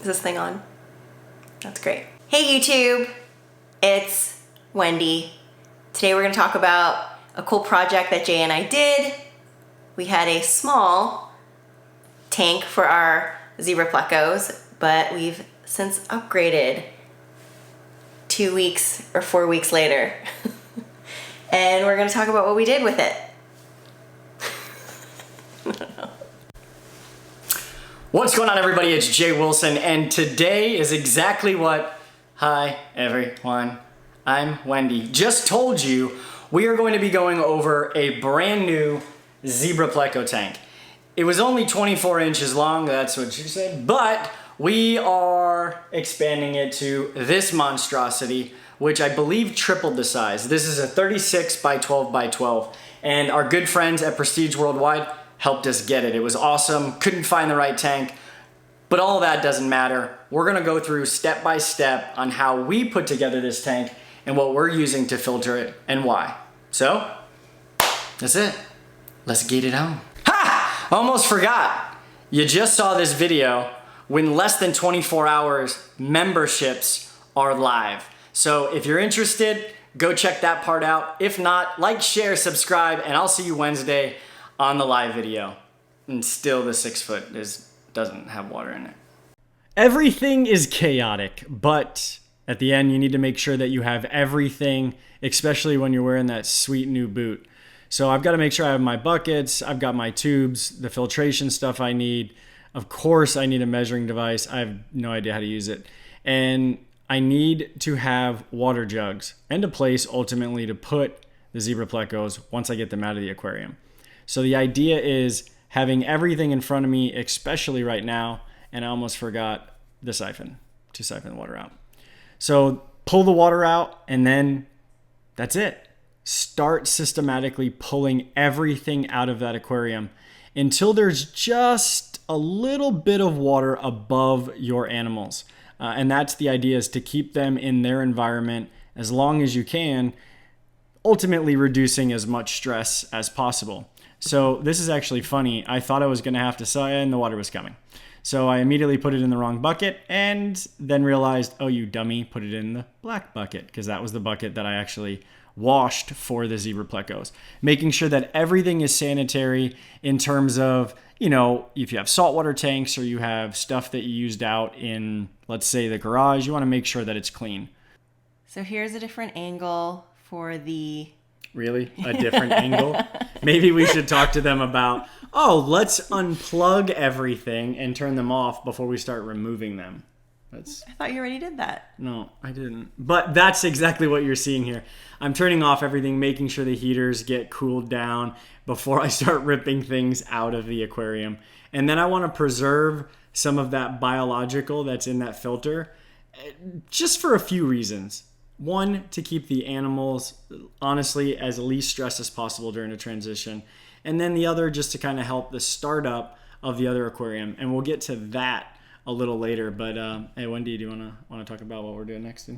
Is this thing on? That's great. Hey YouTube, it's Wendy. Today we're gonna talk about a cool project that Jay and I did. We had a small tank for our zebra plecos, but we've since upgraded 2 weeks or 4 weeks later. And we're gonna talk about what we did with it. What's going on, everybody? It's Jay Wilson, and today is exactly what... Hi, everyone. I'm Wendy. Just told you we are going to be going over a brand new zebra pleco tank. It was only 24 inches long, that's what she said, but we are expanding it to this monstrosity, which I believe tripled the size. This is a 36 by 12 by 12, and our good friends at Prestige Worldwide helped us get it. It was awesome. Couldn't find the right tank, but all of that doesn't matter. We're gonna go through step by step on how we put together this tank and what we're using to filter it and why. So, that's it. Let's get it on. Ha! Almost forgot. You just saw this video. When less than 24 hours, memberships are live. So if you're interested, go check that part out. If not, like, share, subscribe, and I'll see you Wednesday on the live video. And still the 6 foot doesn't have water in it. Everything is chaotic, but at the end you need to make sure that you have everything, especially when you're wearing that sweet new boot. So I've got to make sure I have my buckets, I've got my tubes, the filtration stuff I need. Of course I need a measuring device. I have no idea how to use it. And I need to have water jugs and a place ultimately to put the zebra plecos once I get them out of the aquarium. So the idea is having everything in front of me, especially right now, and I almost forgot the siphon to siphon the water out. So pull the water out, and then that's it. Start systematically pulling everything out of that aquarium until there's just a little bit of water above your animals. And that's the idea, is to keep them in their environment as long as you can, ultimately reducing as much stress as possible. So this is actually funny. I thought I was going to have to sigh, and the water was coming. So I immediately put it in the wrong bucket and then realized, oh, you dummy, put it in the black bucket, because that was the bucket that I actually washed for the zebra plecos. Making sure that everything is sanitary in terms of, you know, if you have saltwater tanks or you have stuff that you used out in, let's say, the garage, you want to make sure that it's clean. So here's a different angle for the... Really? A different angle? Maybe we should talk to them about, oh, let's unplug everything and turn them off before we start removing them. I thought you already did that. No, I didn't. But that's exactly what you're seeing here. I'm turning off everything, making sure the heaters get cooled down before I start ripping things out of the aquarium. And then I want to preserve some of that biological that's in that filter, just for a few reasons. One, to keep the animals, honestly, as least stressed as possible during a transition. And then the other, just to kind of help the startup of the other aquarium. And we'll get to that a little later. But hey, Wendy, do you want to talk about what we're doing next in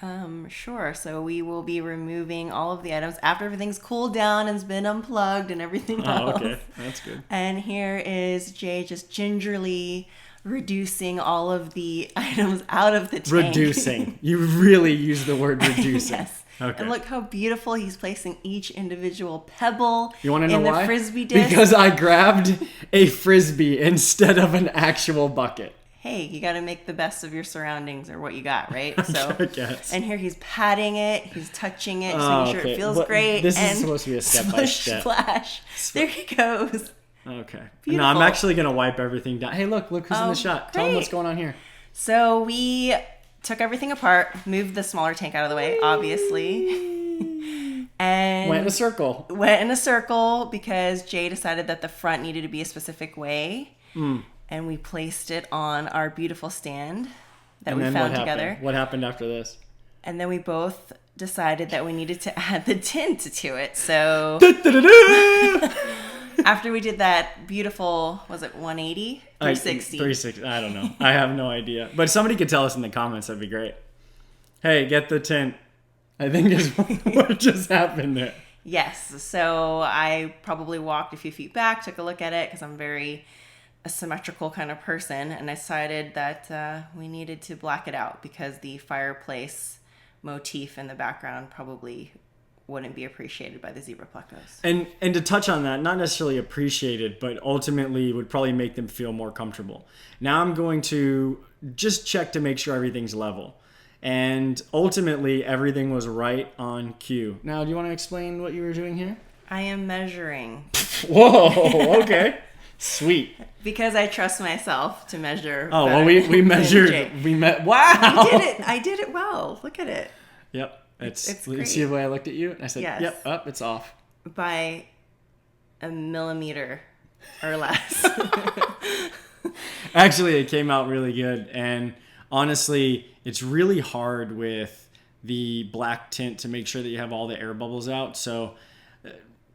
here? Sure. So we will be removing all of the items after everything's cooled down and has been unplugged and everything else. Oh, okay. That's good. And here is Jay just gingerly reducing all of the items out of the tank. Reducing. You really use the word reducing. Yes. Okay. And look how beautiful he's placing each individual pebble you want to know in the why? Frisbee disc. Because I grabbed a Frisbee instead of an actual bucket. Hey, you got to make the best of your surroundings or what you got, right? So, I guess. And here he's patting it, he's touching it, just making sure it feels great. This and is supposed to be a step-by-step. Splash. There he goes. Okay. Beautiful. No, I'm actually going to wipe everything down. Hey, look who's in the shot. Tell them what's going on here. So we took everything apart, moved the smaller tank out of the way, obviously. And went in a circle. Went in a circle because Jay decided that the front needed to be a specific way. And we placed it on our beautiful stand that we found together. What happened after this? And then we both decided that we needed to add the tint to it. So after we did that beautiful, was it 180? 360? 360. I don't know. I have no idea. But somebody could tell us in the comments. That'd be great. Hey, get the tint. I think is what just happened there. Yes. So I probably walked a few feet back, took a look at it because I'm very a symmetrical kind of person, and I decided that we needed to black it out because the fireplace motif in the background probably wouldn't be appreciated by the zebra plecos. And to touch on that, not necessarily appreciated, but ultimately would probably make them feel more comfortable. Now I'm going to just check to make sure everything's level. And ultimately everything was right on cue. Now, do you want to explain what you were doing here? I am measuring. Whoa, okay. Sweet. Because I trust myself to measure. Oh, well, we measured. Wow. I did it well. Look at it. Yep. It's you great. see the way I looked at you? And I said, Yes. Yep, up, it's off. By a millimeter or less. Actually, it came out really good. And honestly, it's really hard with the black tint to make sure that you have all the air bubbles out. So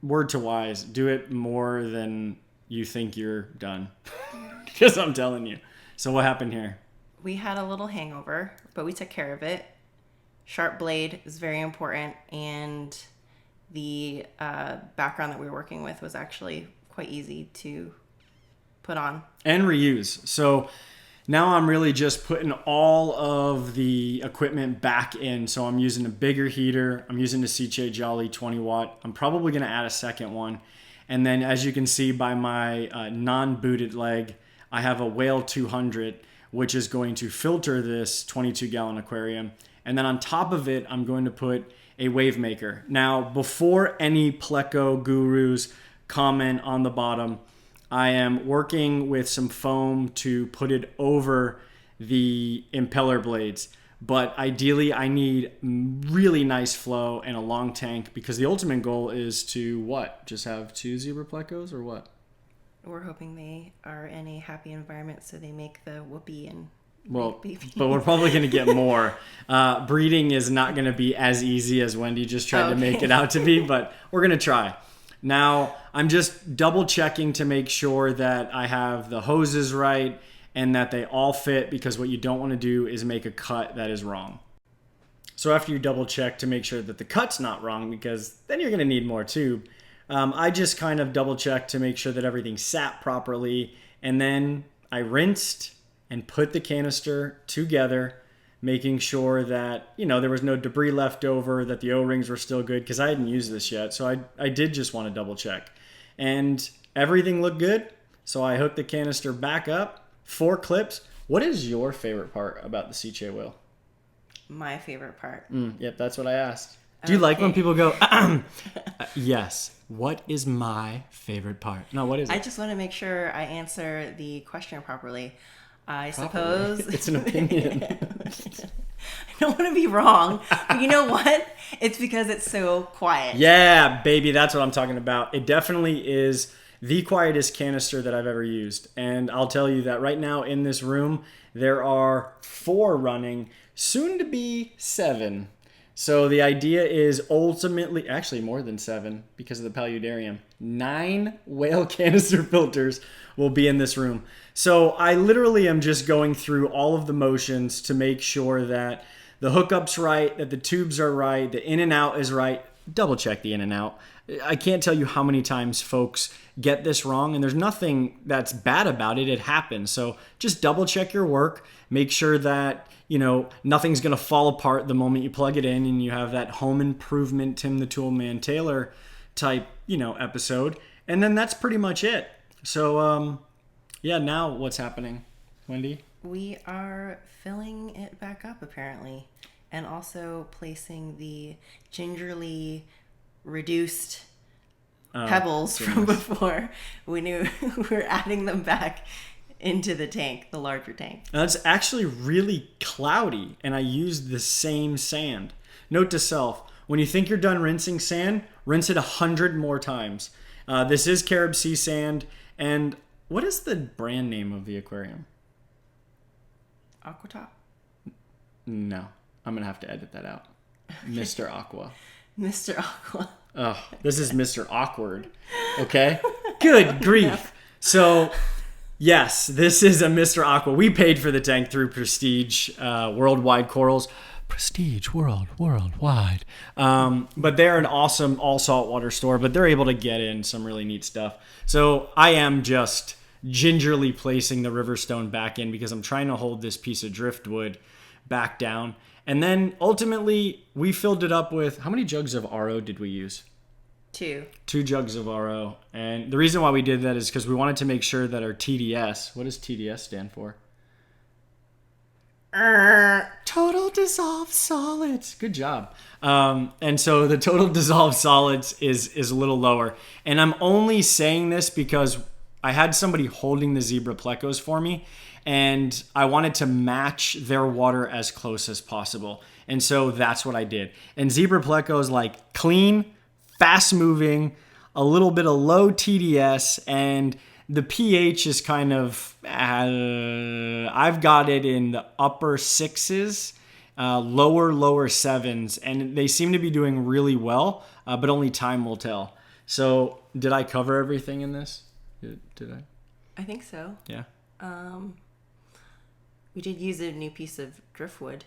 word to wise, do it more than you think you're done. Because I'm telling you. So what happened here? We had a little hangover, but we took care of it. Sharp blade is very important, and the background that we were working with was actually quite easy to put on. And reuse. So now I'm really just putting all of the equipment back in. So I'm using a bigger heater. I'm using the CICHLIDS Jolly 20 watt. I'm probably going to add a second one. And then as you can see by my non-booted leg, I have a Whale 200, which is going to filter this 22-gallon aquarium. And then on top of it, I'm going to put a wave maker. Now, before any pleco gurus comment on the bottom, I am working with some foam to put it over the impeller blades. But ideally, I need really nice flow and a long tank because the ultimate goal is to what? Just have 2 zebra plecos or what? We're hoping they are in a happy environment so they make the whoopee and well, baby. But we're probably going to get more. Breeding is not going to be as easy as Wendy just tried to make it out to be, but we're going to try. Now, I'm just double checking to make sure that I have the hoses right and that they all fit, because what you don't want to do is make a cut that is wrong. So after you double check to make sure that the cut's not wrong, because then you're going to need more tube, I just kind of double checked to make sure that everything sat properly, and then I rinsed and put the canister together, making sure that, there was no debris left over, that the O-rings were still good, because I hadn't used this yet. So I did just want to double check. And everything looked good. So I hooked the canister back up, 4 clips. What is your favorite part about the CICHLIDS wheel? My favorite part. Yep, that's what I asked. Do you like when people go, yes, what is my favorite part? No, what is it? I just want to make sure I answer the question properly. I suppose it's an opinion. I don't want to be wrong, but you know what? It's because it's so quiet. Yeah, baby, that's what I'm talking about. It definitely is the quietest canister that I've ever used. And I'll tell you that right now in this room, there are 4 running, soon to be 7. So the idea is ultimately, actually more than 7 because of the paludarium, 9 whale canister filters will be in this room. So I literally am just going through all of the motions to make sure that the hookup's right, that the tubes are right, the in and out is right. Double check the in and out. I can't tell you how many times folks get this wrong, and there's nothing that's bad about it. It happens. So just double check your work. Make sure that, nothing's going to fall apart the moment you plug it in and you have that home improvement Tim the Toolman Taylor type, episode. And then that's pretty much it. So, now what's happening, Wendy? We are filling it back up, apparently, and also placing the gingerly reduced pebbles from before. We knew we were adding them back into the tank, the larger tank. Now, it's actually really cloudy, and I used the same sand. Note to self, when you think you're done rinsing sand, rinse it 100 more times. This is Carib Sea sand, and what is the brand name of the aquarium? Aquatop? No, I'm going to have to edit that out. Mr. Aqua. Mr. Aqua. Oh, this is Mr. Awkward. Okay? Good grief. So, yes, this is a Mr. Aqua. We paid for the tank through Prestige Worldwide Corals. Prestige Worldwide. But they're an awesome all saltwater store, but they're able to get in some really neat stuff. So I am just gingerly placing the river stone back in because I'm trying to hold this piece of driftwood back down. And then ultimately we filled it up with, how many jugs of RO did we use? 2. 2 jugs of RO. And the reason why we did that is because we wanted to make sure that our TDS, what does TDS stand for? Total dissolved solids. Good job. And so the total dissolved solids is a little lower. And I'm only saying this because I had somebody holding the zebra plecos for me, and I wanted to match their water as close as possible. And so that's what I did. And zebra plecos, like clean, fast moving, a little bit of low TDS, and the pH is kind of, I've got it in the upper 6s, lower 7s, and they seem to be doing really well, but only time will tell. So did I cover everything in this? Did I? I think so. Yeah. We did use a new piece of driftwood.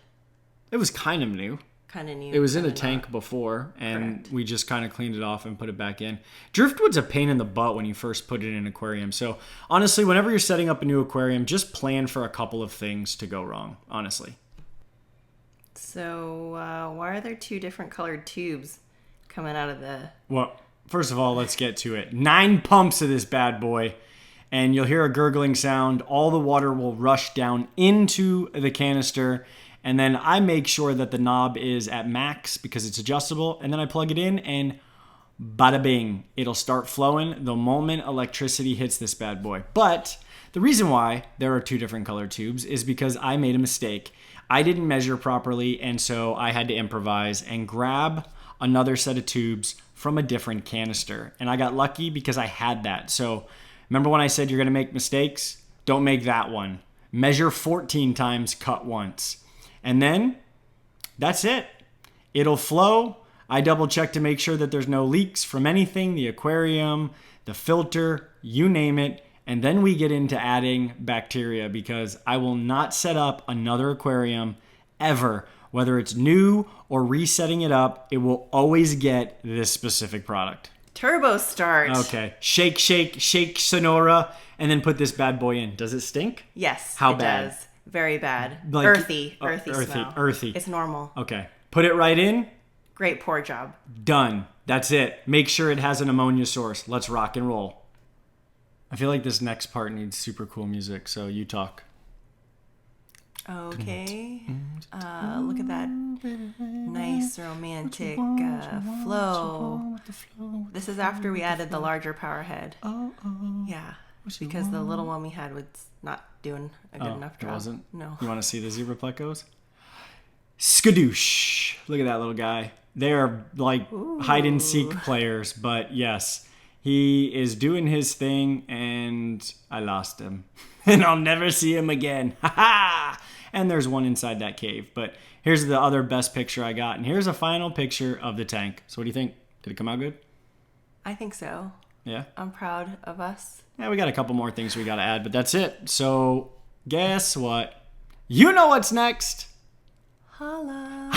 It was kind of new. Kind of new. It was in a tank before, and Correct. we just kind of cleaned it off and put it back in. Driftwood's a pain in the butt when you first put it in an aquarium. So honestly, whenever you're setting up a new aquarium, just plan for a couple of things to go wrong, honestly. So why are there 2 different colored tubes coming out of the... Well, first of all, let's get to it. 9 pumps of this bad boy, and you'll hear a gurgling sound. All the water will rush down into the canister, and then I make sure that the knob is at max because it's adjustable, and then I plug it in, and bada bing, it'll start flowing the moment electricity hits this bad boy. But the reason why there are 2 different colored tubes is because I made a mistake. I didn't measure properly, and so I had to improvise and grab another set of tubes from a different canister. And I got lucky because I had that. So remember when I said you're going to make mistakes? Don't make that one. Measure 14 times, cut once. And then that's it. It'll flow. I double check to make sure that there's no leaks from anything, the aquarium, the filter, you name it. And then we get into adding bacteria because I will not set up another aquarium ever. Whether it's new or resetting it up, it will always get this specific product. Turbo start. Okay. Shake, shake, shake, Sonora, and then put this bad boy in. Does it stink? Yes. How it bad? Does. Very bad. Like, earthy earthy, smell. earthy. It's normal. Okay. Put it right in. Great pour job. Done. That's it. Make sure it has an ammonia source. Let's rock and roll. I feel like this next part needs super cool music, so you talk. Okay. Look at that nice romantic flow. This is after we added the larger power head. Yeah. Because the little one we had was not doing a good enough job. It wasn't? No. You want to see the zebra plecos? Skadoosh. Look at that little guy. They're like hide and seek players, but yes, he is doing his thing and I lost him. And I'll never see him again. Ha ha! And there's one inside that cave. But here's the other best picture I got. And here's a final picture of the tank. So what do you think? Did it come out good? I think so. Yeah? I'm proud of us. Yeah, we got a couple more things we got to add, but that's it. So guess what? You know what's next. Holla.